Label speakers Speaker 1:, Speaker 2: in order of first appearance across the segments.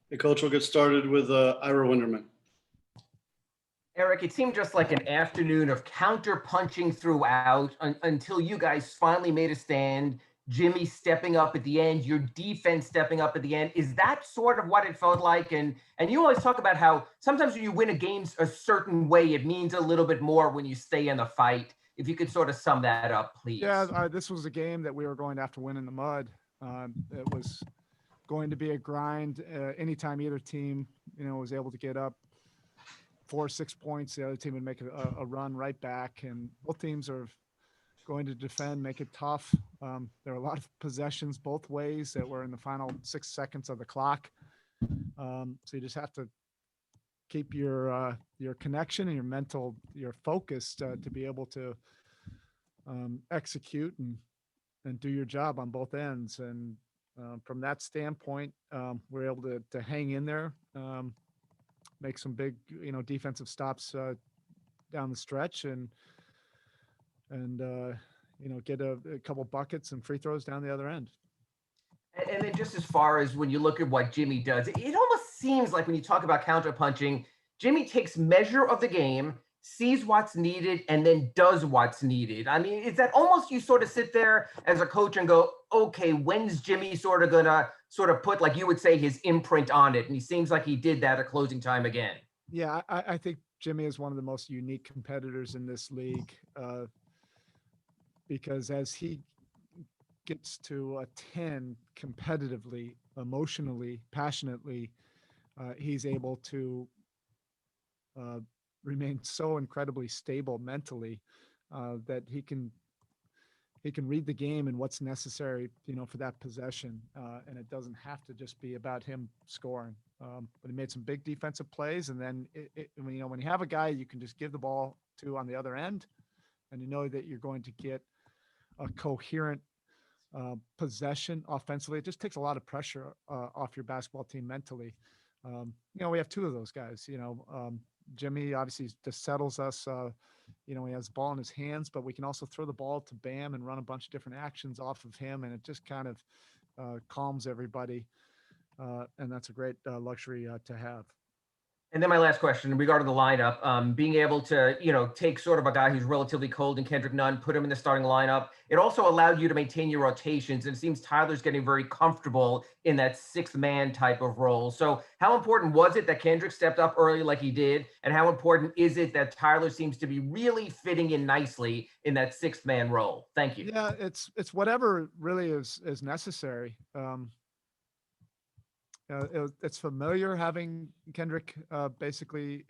Speaker 1: Hey, Coach, we'll get started with Ira Winderman.
Speaker 2: Erik, it seemed just like an afternoon of counter-punching throughout until you guys finally made a stand. Jimmy stepping up at the end, your defense stepping up at the end. Is that sort of what it felt like? And you always talk about how sometimes when you win a game a certain way, it means a little bit more when you stay in the fight. If you could sort of sum that up, please.
Speaker 3: Yeah, this was a game that we were going to have to win in the mud. It was going to be a grind. Anytime either team, was able to get up 4 or 6 points, the other team would make a run right back. And both teams are going to defend, make it tough. There are a lot of possessions both ways that were in the final 6 seconds of the clock. So you just have to keep your connection and your focus to be able to execute and do your job on both ends. And from that standpoint, we're able to hang in there, make some big, defensive stops down the stretch, and get a couple buckets and free throws down the other end.
Speaker 2: And then just as far as when you look at what Jimmy does, it almost seems like when you talk about counterpunching, Jimmy takes measure of the game, sees what's needed, and then does what's needed. I mean, is that almost you sort of sit there as a coach and go, okay, when's Jimmy sort of gonna sort of put, like you would say, his imprint on it? And he seems like he did that at closing time again.
Speaker 3: Yeah, I think Jimmy is one of the most unique competitors in this league, because as he gets to a 10 competitively, emotionally, passionately, he's able to remain so incredibly stable mentally that he can read the game and what's necessary, for that possession. And it doesn't have to just be about him scoring. But he made some big defensive plays. And then, when you have a guy you can just give the ball to on the other end, and you know that you're going to get a coherent possession offensively, it just takes a lot of pressure off your basketball team mentally. We have 2 of those guys. Jimmy obviously just settles us. He has the ball in his hands, but we can also throw the ball to Bam and run a bunch of different actions off of him, and it just kind of calms everybody. And that's a great luxury to have.
Speaker 2: And then my last question regarding the lineup, being able to, take sort of a guy who's relatively cold in Kendrick Nunn, put him in the starting lineup. It also allowed you to maintain your rotations. And it seems Tyler's getting very comfortable in that 6th man type of role. So how important was it that Kendrick stepped up early like he did? And how important is it that Tyler seems to be really fitting in nicely in that 6th man role? Thank you.
Speaker 3: Yeah, it's whatever really is necessary. It's familiar having Kendrick basically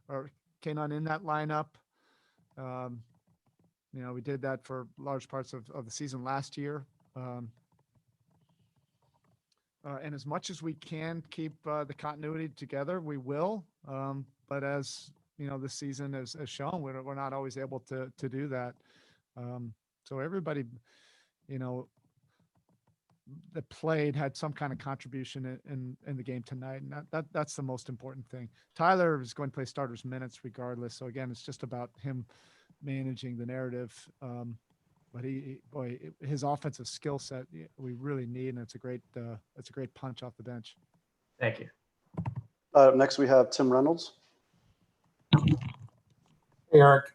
Speaker 3: or Kanon in that lineup. We did that for large parts of the season last year. And as much as we can keep the continuity together, we will. But as this season has shown, we're not always able to do that. So everybody, that played had some kind of contribution in the game tonight, and that's the most important thing. Tyler is going to play starters minutes regardless, so again, it's just about him managing the narrative. But his offensive skill set we really need, and it's a great punch off the bench.
Speaker 2: Thank you.
Speaker 1: Next we have Tim Reynolds.
Speaker 4: Erik,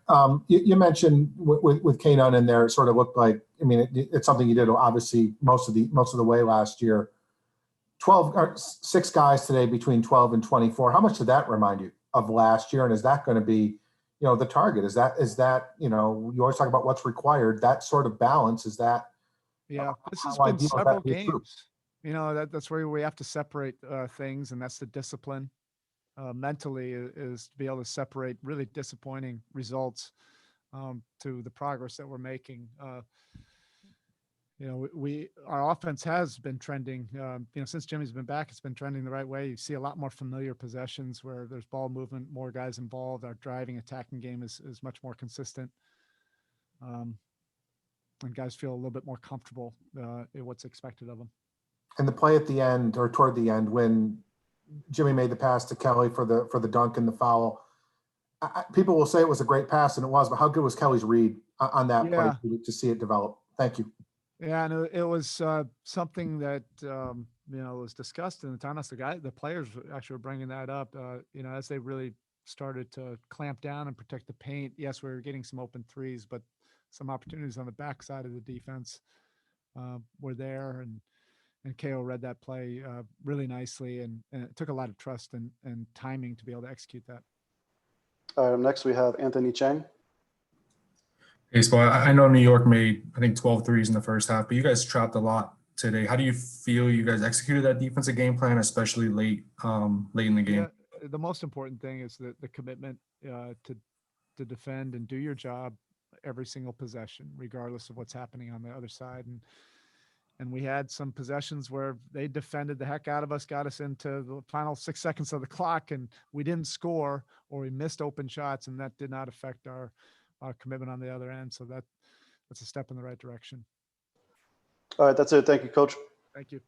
Speaker 4: you mentioned with Kanon in there, it sort of looked like, it's something you did obviously most of the way last year. 6 guys today between 12 and 24. How much did that remind you of last year? And is that going to be, the target? Is that you always talk about what's required, that sort of balance, is that?
Speaker 3: Yeah, this has been several games. That's where we have to separate things, and that's the discipline. Mentally is to be able to separate really disappointing results to the progress that we're making. Our offense has been trending, since Jimmy's been back, it's been trending the right way. You see a lot more familiar possessions where there's ball movement, more guys involved. Our driving, attacking game is much more consistent. And guys feel a little bit more comfortable in what's expected of them.
Speaker 4: And the play at the end, or toward the end, when Jimmy made the pass to Kelly for the dunk and the foul, people will say it was a great pass, and it was, but how good was Kelly's read on that play to see it develop? Thank you.
Speaker 3: Yeah, and it was something that was discussed in the timeouts. The players actually were bringing that up, as they really started to clamp down and protect the paint. Yes, we were getting some open threes, but some opportunities on the backside of the defense were there. And KO read that play really nicely. And it took a lot of trust and timing to be able to execute that.
Speaker 1: All right, next we have Anthony Chang.
Speaker 5: Hey, Spo, I know New York made, I think, 12 threes in the first half, but you guys trapped a lot today. How do you feel you guys executed that defensive game plan, especially late in the game?
Speaker 3: Yeah, the most important thing is the commitment to defend and do your job every single possession, regardless of what's happening on the other side. And we had some possessions where they defended the heck out of us, got us into the final 6 seconds of the clock, and we didn't score or we missed open shots, and that did not affect our commitment on the other end. So that's a step in the right direction.
Speaker 1: All right, that's it. Thank you, Coach.
Speaker 3: Thank you.